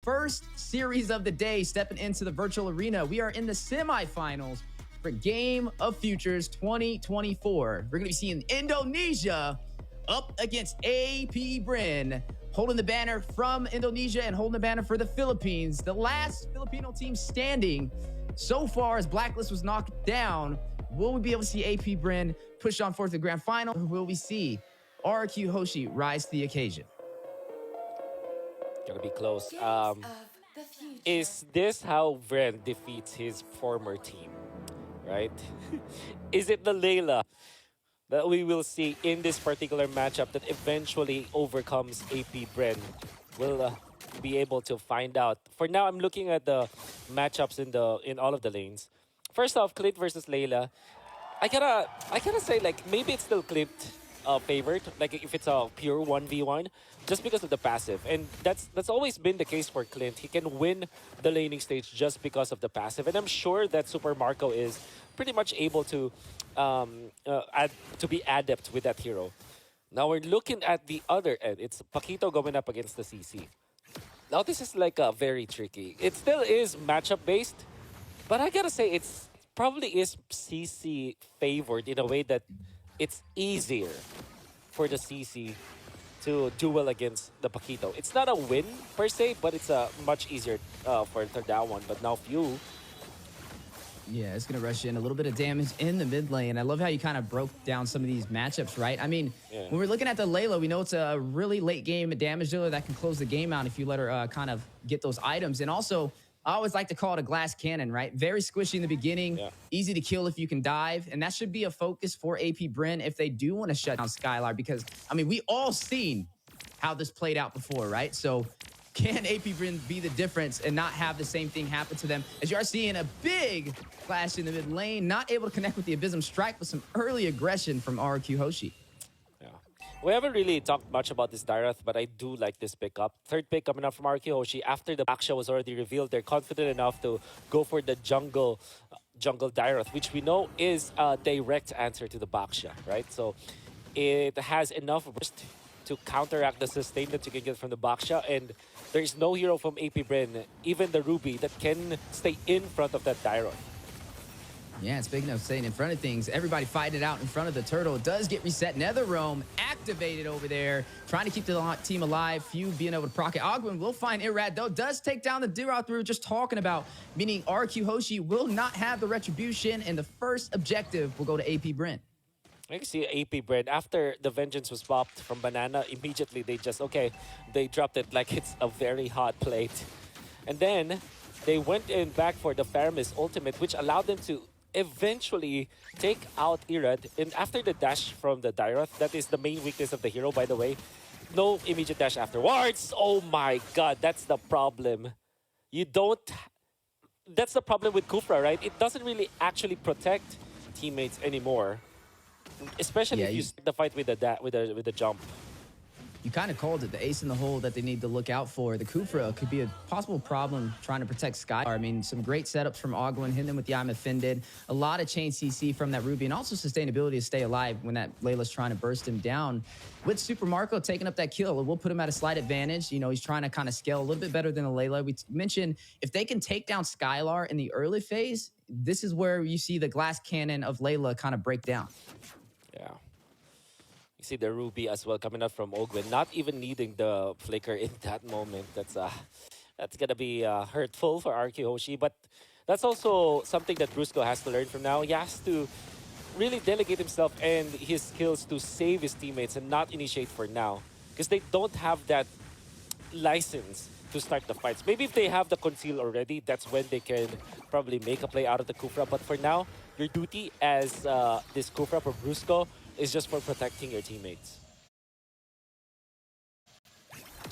first series of the day stepping into the virtual arena. We are in the semifinals for Game of Futures 2024. We're going to be seeing Indonesia up against AP BREN, holding the banner from Indonesia and holding the banner for the Philippines. The last Filipino team standing so far as Blacklist was knocked down. Will we be able to see AP BREN push on forth to the grand final, or will we see RRQ HOSHI rise to the occasion? Gonna be close. Is this how BREN defeats his former team? Right? Is it the Layla that we will see in this particular matchup that eventually overcomes AP BREN? We'll be able to find out. For now, I'm looking at the matchups in all of the lanes. First off, Clint versus Layla. I gotta say, like, maybe it's still Clint favored, like if it's a pure 1v1, just because of the passive. And that's always been the case for Clint. He can win the laning stage just because of the passive. And I'm sure that Super Marco is pretty much able to be adept with that hero. Now we're looking at the other end. It's Paquito going up against the CC. Now this is like a very tricky. It still is matchup based, but I gotta say it's probably is CC favored in a way that it's easier for the CC to duel against the Paquito. It's not a win per se, but it's a much easier for that one. But now Few. Yeah, it's going to rush in a little bit of damage in the mid lane. I love how you kind of broke down some of these matchups, right? I mean, when we're looking at the Layla, we know it's a really late game damage dealer that can close the game out if you let her kind of get those items. And also, I always like to call it a glass cannon, right? Very squishy in the beginning, easy to kill if you can dive. And that should be a focus for AP BREN if they do want to shut down Skylar, because, I mean, we all seen how this played out before, right? So can AP BREN be the difference and not have the same thing happen to them? As you are seeing a big flash in the mid lane, not able to connect with the Abysm Strike, but some early aggression from RRQ HOSHI. We haven't really talked much about this Dyreth, but I do like this pickup. Third pick coming up from RRQ HOSHI. After the Baksha was already revealed, they're confident enough to go for the jungle Dyreth, which we know is a direct answer to the Baksha, right? So it has enough burst to counteract the sustain that you can get from the Baksha, and there is no hero from AP BREN, even the Ruby, that can stay in front of that Dyreth. Yeah, it's big enough staying in front of things. Everybody fighting it out in front of the turtle. It does get reset. NetherRealm activated over there, trying to keep the team alive. Few being able to proc it. Ogwin will find Irad, though. Does take down the Durot we were just talking about, meaning RQ HOSHI will not have the retribution, and the first objective will go to AP BREN. I can see AP BREN, after the Vengeance was popped from Banana, immediately they just, they dropped it like it's a very hot plate. And then they went in back for the Faramis ultimate, which allowed them to eventually take out Irad. And after the dash from the Dyreth, that is the main weakness of the hero, by the way. No immediate dash afterwards. Oh my god, that's the problem. That's the problem with Kufra, right? It doesn't really actually protect teammates anymore. Especially if you start the fight with the jump. You kind of called it, the ace in the hole that they need to look out for. The Kufra could be a possible problem trying to protect Sky. I mean, some great setups from Ogwin, hitting them with the I'm offended. A lot of chain CC from that Ruby, and also sustainability to stay alive when that Layla's trying to burst him down. With Super Marco taking up that kill, we'll put him at a slight advantage. You know, he's trying to kind of scale a little bit better than the Layla. We mentioned if they can take down Skylar in the early phase, this is where you see the glass cannon of Layla kind of break down. Yeah. You see the Ruby as well coming out from Ogwin, not even needing the flicker in that moment. That's gonna be hurtful for RQ HOSHI, but that's also something that Brusco has to learn from now. He has to really delegate himself and his skills to save his teammates and not initiate for now, because they don't have that license to start the fights. Maybe if they have the conceal already, that's when they can probably make a play out of the Kufra. But for now, your duty as this Kufra for Brusco is just for protecting your teammates.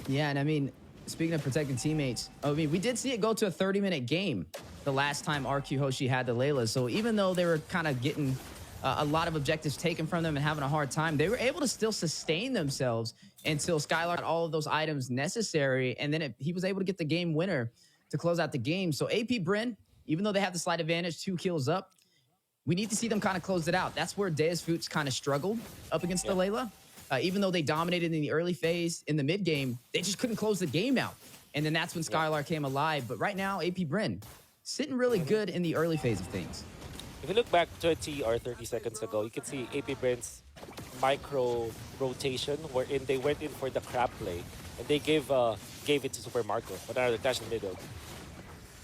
Yeah, and I mean, speaking of protecting teammates, I mean, we did see it go to a 30-minute game the last time RQ HOSHI had the Layla. So even though they were kind of getting a lot of objectives taken from them and having a hard time, they were able to still sustain themselves until Skylar got all of those items necessary. And then he was able to get the game winner to close out the game. So AP BREN, even though they have the slight advantage, 2 kills up, we need to see them kind of close it out. That's where Deus Fuchs kind of struggled up against the Layla. Even though they dominated in the early phase, in the mid game, they just couldn't close the game out. And then that's when Skylar came alive. But right now, AP BREN sitting really good in the early phase of things. If you look back 20 or 30 seconds ago, you can see AP BREN's micro rotation wherein they went in for the crab play and they gave it to Super Marco, but now they're clash in the middle.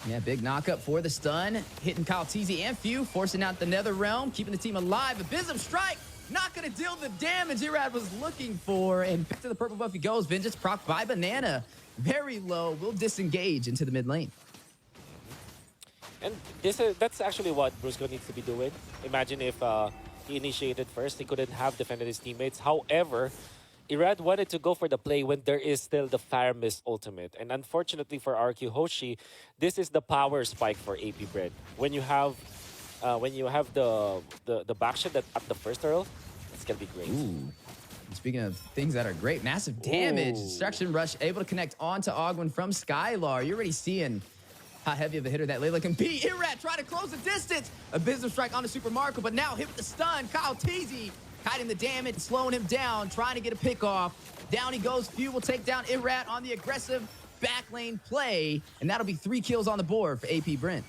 Yeah, big knockup for the stun, hitting Kyle TZ and Few, forcing out the Nether Realm, keeping the team alive. Abysm Strike, not going to deal the damage Irad was looking for, and back to the purple buff he goes. Vengeance proc by Banana, very low, will disengage into the mid lane. And that's actually what Brusco needs to be doing. Imagine if he initiated first, he couldn't have defended his teammates. However, Irad wanted to go for the play when there is still the Fire Mist ultimate. And unfortunately for RRQ HOSHI, this is the power spike for AP BREN. When you have the backshot that at the first turtle, it's gonna be great. Ooh. Speaking of things that are great, massive damage. Ooh. Destruction Rush able to connect onto Ogwen from Skylar. You're already seeing how heavy of a hitter that Layla can be. Irad trying to close the distance. A Abysm Strike on the Super Marco, but now hit with the stun. Kyle TZ hiding the damage, slowing him down, trying to get a pick off. Down he goes. Few will take down Irad on the aggressive back lane play, and that'll be 3 kills on the board for AP BREN.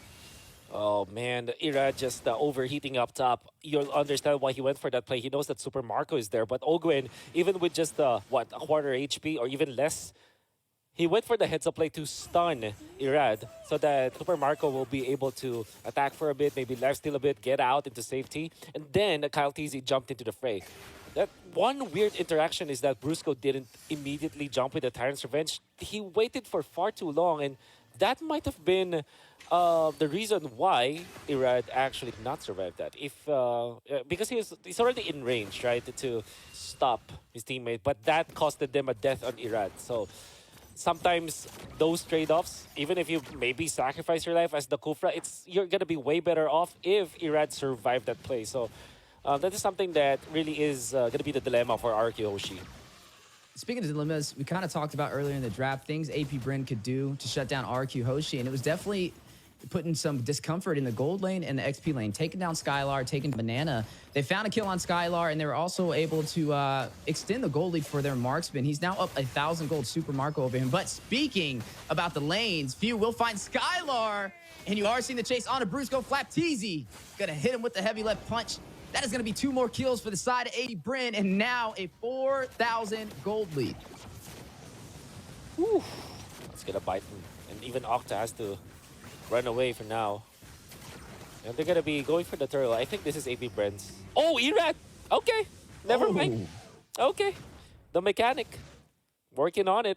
Oh man, Irad just overheating up top. You'll understand why he went for that play. He knows that Super Marco is there, but Ogwen, even with just a quarter HP or even less, he went for the heads-up play to stun Irad so that Super Marco will be able to attack for a bit, maybe lifesteal a bit, get out into safety, and then Kyle TZ jumped into the fray. That one weird interaction is that Brusco didn't immediately jump with the Tyrant's Revenge. He waited for far too long, and that might have been the reason why Irad actually did not survive that. Because he's already in range, right, to stop his teammate, but that costed them a death on Irad. So sometimes those trade-offs, even if you maybe sacrifice your life as the Kufra, you're gonna be way better off if Irad survived that play. So that is something that really is gonna be the dilemma for RRQ HOSHI. Speaking of dilemmas, we kind of talked about earlier in the draft things AP BREN could do to shut down RRQ HOSHI, and it was definitely putting some discomfort in the gold lane and the XP lane, taking down Skylar, taking Banana. They found a kill on Skylar, and they were also able to extend the gold lead for their marksman. He's now up 1,000 gold, Super Marco over him. But speaking about the lanes, Few will find Skylar, and you are seeing the chase on a Brusco. Flap TZ gonna hit him with the heavy left punch. That is gonna be 2 more kills for the side of AP BREN, and now a 4,000 gold lead. Whew. Let's get a bite, and even Octa has to run away for now. And they're gonna be going for the turtle. I think this is AP BREN's. Oh, Irad! Okay, never mind. Okay, the mechanic, working on it.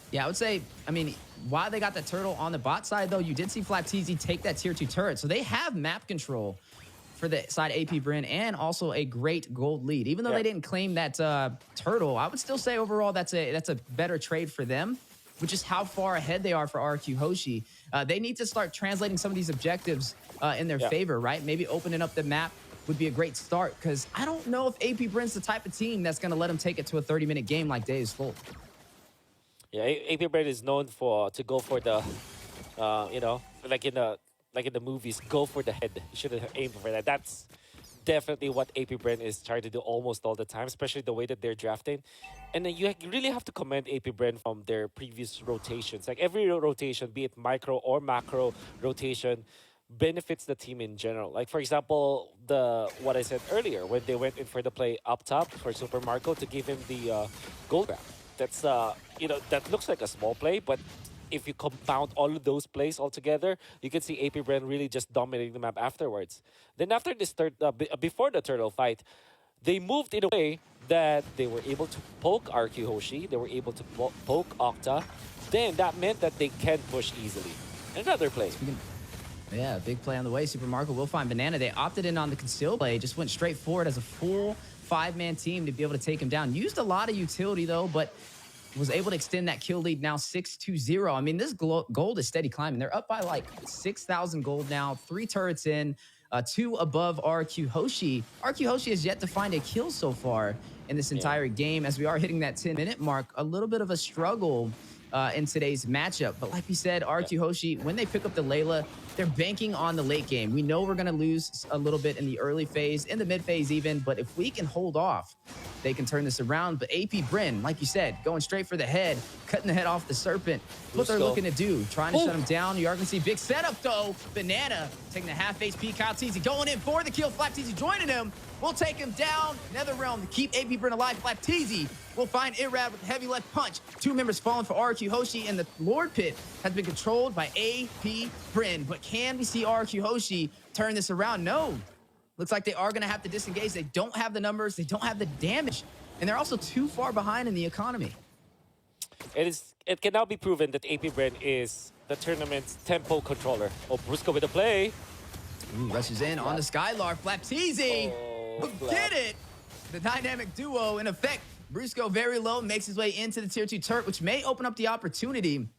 Yeah, I would say, I mean, while they got the turtle on the bot side, though, you did see Flap TZ take that tier 2 turret. So they have map control for the side AP BREN and also a great gold lead. Even though they didn't claim that turtle, I would still say overall that's a better trade for them, which is how far ahead they are for RRQ HOSHI. They need to start translating some of these objectives in their favor, right? Maybe opening up the map would be a great start, because I don't know if AP BREN's the type of team that's going to let them take it to a 30-minute game like Days Full. Yeah, AP BREN is known to go for the, like in the movies, go for the head. You should have aimed for that. That's definitely what AP BREN is trying to do almost all the time, especially the way that they're drafting. And then you really have to commend AP BREN from their previous rotations. Like every rotation, be it micro or macro rotation, benefits the team in general. Like for example, what I said earlier, when they went in for the play up top for Super Marco to give him the gold grab. That's that looks like a small play, but if you compound all of those plays all together, you can see AP BREN really just dominating the map afterwards. Then after this before the turtle fight, they moved in a way that they were able to poke RRQ HOSHI, they were able to poke Octa. Then that meant that they can push easily. Another play. Yeah, big play on the way. Super Marco will find Banana. They opted in on the conceal play, just went straight forward as a full 5-man team to be able to take him down. Used a lot of utility though, but was able to extend that kill lead now 6-0. I mean, this gold is steady climbing. They're up by like 6,000 gold now, 3 turrets in, 2 above RRQ HOSHI. RRQ HOSHI has yet to find a kill so far in this entire game, as we are hitting that 10-minute mark. A little bit of a struggle in today's matchup. But like we said, RRQ Hoshi, when they pick up the Layla, they're banking on the late game. We know we're going to lose a little bit in the early phase, in the mid phase even, but if we can hold off, they can turn this around. But AP BREN, like you said, going straight for the head, cutting the head off the Serpent. What they're looking to do, trying to shut him down. You are going to see big setup, though. Banana taking the half HP. Kyle Teasy going in for the kill. Flap Teasy joining him. We'll take him down. Netherrealm to keep AP BREN alive. Flap Teasy will find Irad with heavy left punch. 2 members falling for RRQ Hoshi, and the Lord Pit has been controlled by AP BREN. But can we see RRQ Hoshi turn this around? No. Looks like they are going to have to disengage. They don't have the numbers. They don't have the damage. And they're also too far behind in the economy. It can now be proven that AP BREN is the tournament's tempo controller. Oh, Brusco with the play. Ooh, rushes in on the Skylar. Flap Teasy. Get it. The dynamic duo in effect. Brusco very low, makes his way into the tier 2 turret, which may open up the opportunity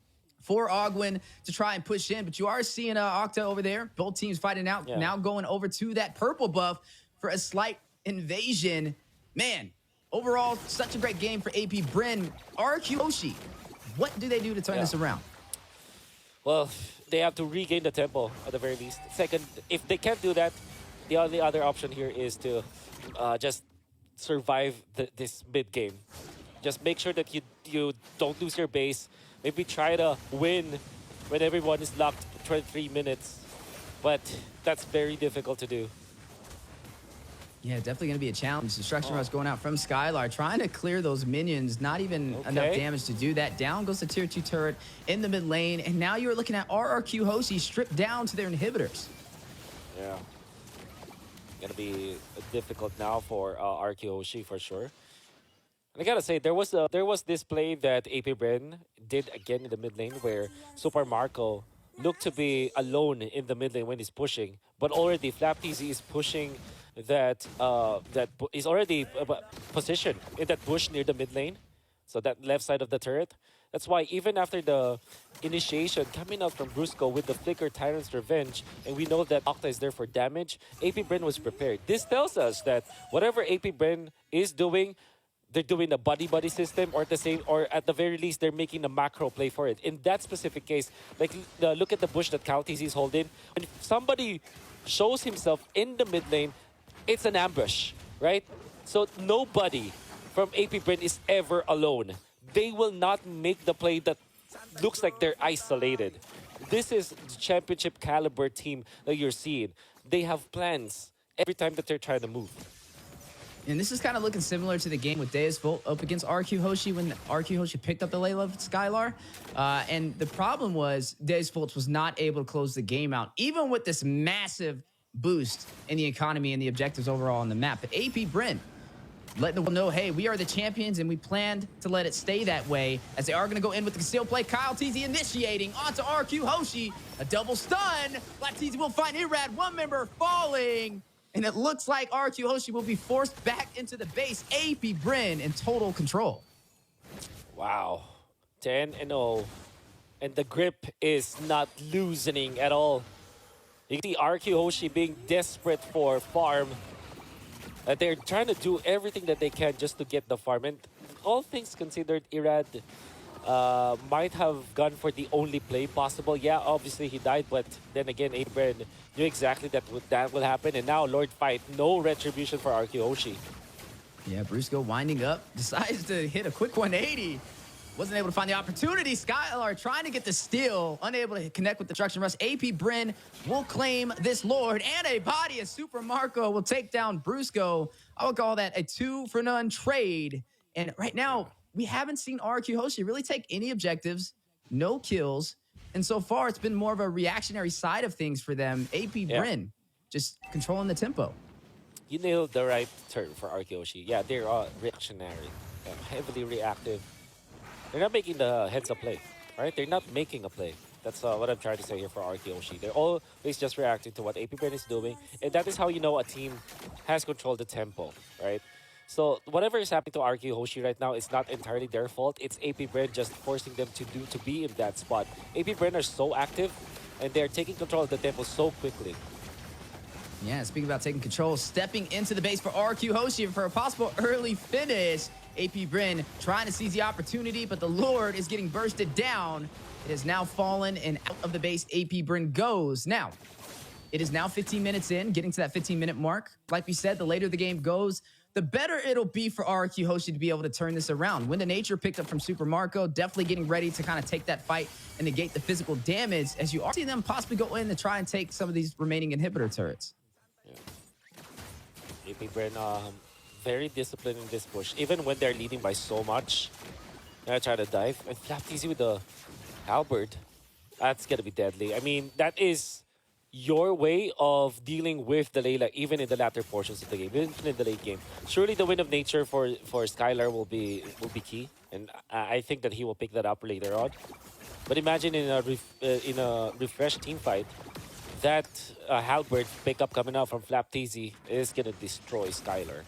for Ogwin to try and push in. But you are seeing Octa over there. Both teams fighting out. Yeah. Now going over to that purple buff for a slight invasion. Man, overall, such a great game for AP BREN. RRQ Hoshi, what do they do to turn this around? Well, they have to regain the tempo at the very least. Second, if they can't do that, the only other option here is to just survive this mid game. Just make sure that you don't lose your base. Maybe try to win when everyone is locked 23 minutes. But that's very difficult to do. Yeah, definitely going to be a challenge. Destruction Rush going out from Skylar, trying to clear those minions. Not even enough damage to do that. Down goes the tier 2 turret in the mid lane. And now you're looking at RRQ Hoshi stripped down to their inhibitors. Yeah. Gonna be difficult now for RRQ Hoshi for sure. And I gotta say, there was this play that AP BREN did again in the mid lane where Super Marco looked to be alone in the mid lane when he's pushing, but already Flap Teasy is pushing that is already positioned in that bush near the mid lane, so that left side of the turret. That's why even after the initiation coming out from Brusco with the Flicker Tyrant's Revenge, and we know that Octa is there for damage, AP BREN was prepared. This tells us that whatever AP BREN is doing, they're doing a buddy-buddy system, or at the very least, they're making a macro play for it. In that specific case, like look at the bush that Kyle Teasy is holding. When somebody shows himself in the mid lane, it's an ambush, right? So nobody from AP BREN is ever alone. They will not make the play that looks like they're isolated. This is the championship caliber team that you're seeing. They have plans every time that they're trying to move. And this is kind of looking similar to the game with Deus Volt up against RRQ Hoshi when RRQ Hoshi picked up the Layla of Skylar. And the problem was Deus Volt was not able to close the game out, even with this massive boost in the economy and the objectives overall on the map. But AP BREN letting them know, hey, we are the champions, and we planned to let it stay that way, as they are going to go in with the concealed play. Kyle Teasy initiating onto RRQ Hoshi. A double stun. Black Teasy will find Irad. One member falling. And it looks like RRQ Hoshi will be forced back into the base. AP BREN in total control. Wow. 10-0. And the grip is not loosening at all. You can see RRQ Hoshi being desperate for farm. They're trying to do everything that they can just to get the farm. And all things considered, Irad might have gone for the only play possible. Yeah, obviously he died, but then again, AP BREN knew exactly that will happen. And now Lord Fight, no retribution for RRQ Hoshi. Yeah, Brusco winding up, decides to hit a quick 180. Wasn't able to find the opportunity. Skylar trying to get the steal, unable to connect with the Destruction Rush. AP BREN will claim this Lord, and a body of Super Marco will take down Brusco. I would call that a 2-for-none trade. And right now, we haven't seen RRQ Hoshi really take any objectives, no kills. And so far, it's been more of a reactionary side of things for them. AP BREN just controlling the tempo. You nailed the right term for RRQ Hoshi. Yeah, they're reactionary, heavily reactive. They're not making the heads-up play, right? They're not making a play. That's what I'm trying to say here for RRQ Hoshi. They're always just reacting to what AP BREN is doing, and that is how you know a team has controlled the tempo, right? So whatever is happening to RRQ Hoshi right now is not entirely their fault. It's AP BREN just forcing them to be in that spot. AP BREN are so active, and they're taking control of the tempo so quickly. Yeah, speaking about taking control, stepping into the base for RRQ Hoshi for a possible early finish. AP BREN trying to seize the opportunity, but the Lord is getting bursted down. It has now fallen, and out of the base, AP BREN goes. Now, it is now 15 minutes in, getting to that 15-minute mark. Like we said, the later the game goes, the better it'll be for RRQ HOSHI to be able to turn this around. Wind of Nature picked up from Super Marco, definitely getting ready to kind of take that fight and negate the physical damage, as you are seeing them possibly go in and try and take some of these remaining inhibitor turrets. Yeah. AP BREN, very disciplined in this push. Even when they're leading by so much, they're trying to dive. And Flap easy with the halberd. That's going to be deadly. I mean, that is your way of dealing with the Layla, even in the latter portions of the game, even in the late game. Surely the Wind of Nature for Skylar will be key, and I think that he will pick that up later on. But imagine in a refreshed team fight, that halberd pickup coming out from Flapteasy is gonna destroy Skylar.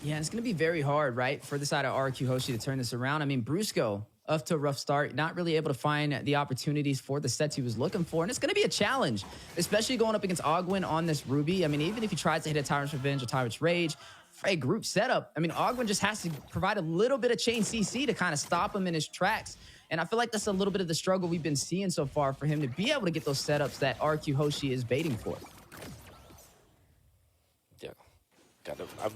Yeah, it's going to be very hard, right, for the side of RRQ HOSHI to turn this around. I mean, Brusco, off to a rough start, not really able to find the opportunities for the sets he was looking for. And it's going to be a challenge, especially going up against Ogwin on this Ruby. I mean, even if he tries to hit a Tyrant's Revenge or Tyrant's Rage, for a group setup, I mean, Ogwin just has to provide a little bit of chain CC to kind of stop him in his tracks. And I feel like that's a little bit of the struggle we've been seeing so far for him to be able to get those setups that RRQ HOSHI is baiting for. Yeah, I'm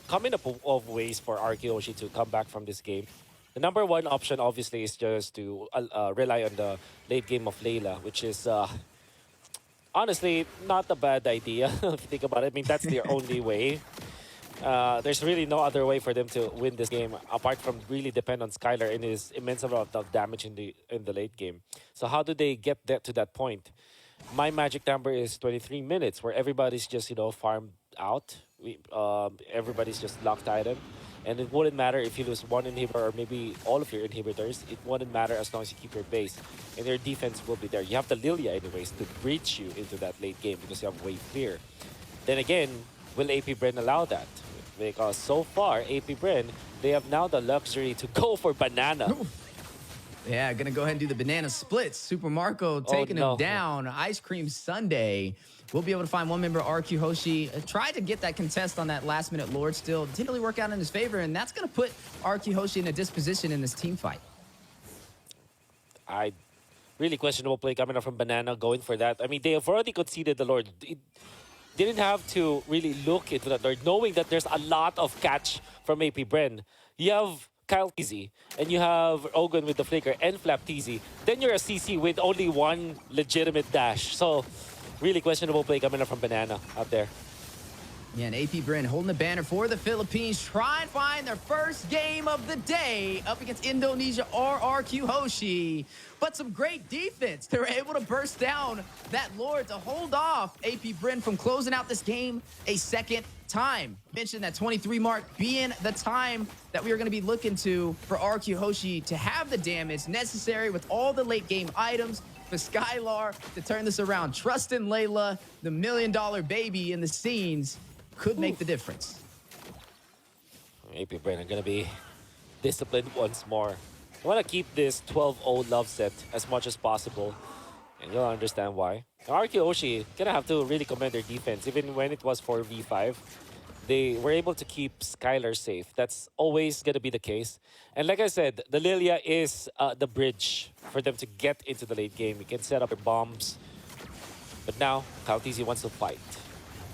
coming up of ways for RRQ HOSHI to come back from this game. The number one option, obviously, is just to rely on the late game of Layla, which is honestly not a bad idea if you think about it. I mean, that's their only way. There's really no other way for them to win this game apart from really depend on Skylar and his immense amount of damage in the late game. So how do they get that to that point? My magic number is 23 minutes, where everybody's just farmed out. Everybody's just locked item. And it wouldn't matter if you lose one inhibitor or maybe all of your inhibitors. It wouldn't matter as long as you keep your base. And your defense will be there. You have the Lilia anyways to breach you into that late game because you have wave clear. Then again, will AP BREN allow that? Because so far, AP BREN, they have now the luxury to go for banana. Yeah, gonna go ahead and do the banana splits. Super Marco taking him down. Ice Cream Sunday. We'll be able to find one member, RRQ HOSHI. Tried to get that contest on that last-minute Lord still. Didn't really work out in his favor, and that's going to put RRQ HOSHI in a disposition in this team fight. Really questionable play coming up from Banana, going for that. I mean, they have already conceded the Lord. It didn't have to really look into that Lord, knowing that there's a lot of catch from AP BREN. You have Kyle Teasy, and you have Ogun with the Flicker, and Flap Teasy. Then you're a CC with only one legitimate dash. So, really questionable play coming up from Banana out there. Yeah, and AP BREN holding the banner for the Philippines, trying to find their first game of the day up against Indonesia RRQ HOSHI. But some great defense. They were able to burst down that Lord to hold off AP BREN from closing out this game a second time. Mentioned that 23 mark being the time that we are going to be looking to for RRQ HOSHI to have the damage necessary with all the late game items for Skylar to turn this around. Trust in Layla, the $1 million baby in the scenes, could make the difference. AP BREN are going to be disciplined once more. I want to keep this 12-0 love set as much as possible, and you'll understand why. RRQ HOSHI going to have to really commend their defense. Even when it was 4v5, they were able to keep Skylar safe. That's always going to be the case. And like I said, the Lilia is the bridge for them to get into the late game. You can set up your bombs. But now, Kaltizi wants to fight.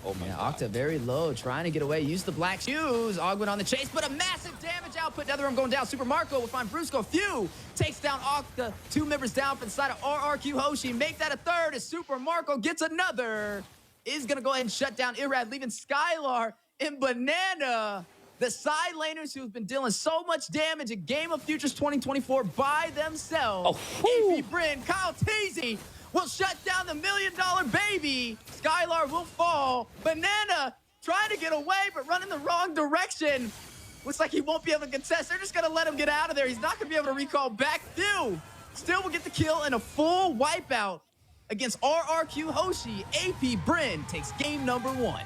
Oh my God. Octa very low, trying to get away. Use the black shoes. Ogwin on the chase, but a massive damage output. Netherrealm going down. Super Marco will find Brusco. Few takes down Octa. 2 members down from the side of RRQ HOSHI. Make that a third as Super Marco gets another. Is going to go ahead and shut down Irad, leaving Skylar and Banana, the side laners who have been dealing so much damage in Game of Futures 2024 by themselves. AP BREN, Kyle Teasy will shut down the $1 million baby. Skylar will fall. Banana trying to get away, but running the wrong direction. Looks like he won't be able to contest. They're just going to let him get out of there. He's not going to be able to recall back. Few still will get the kill and a full wipeout against RRQ HOSHI. AP BREN takes game number 1.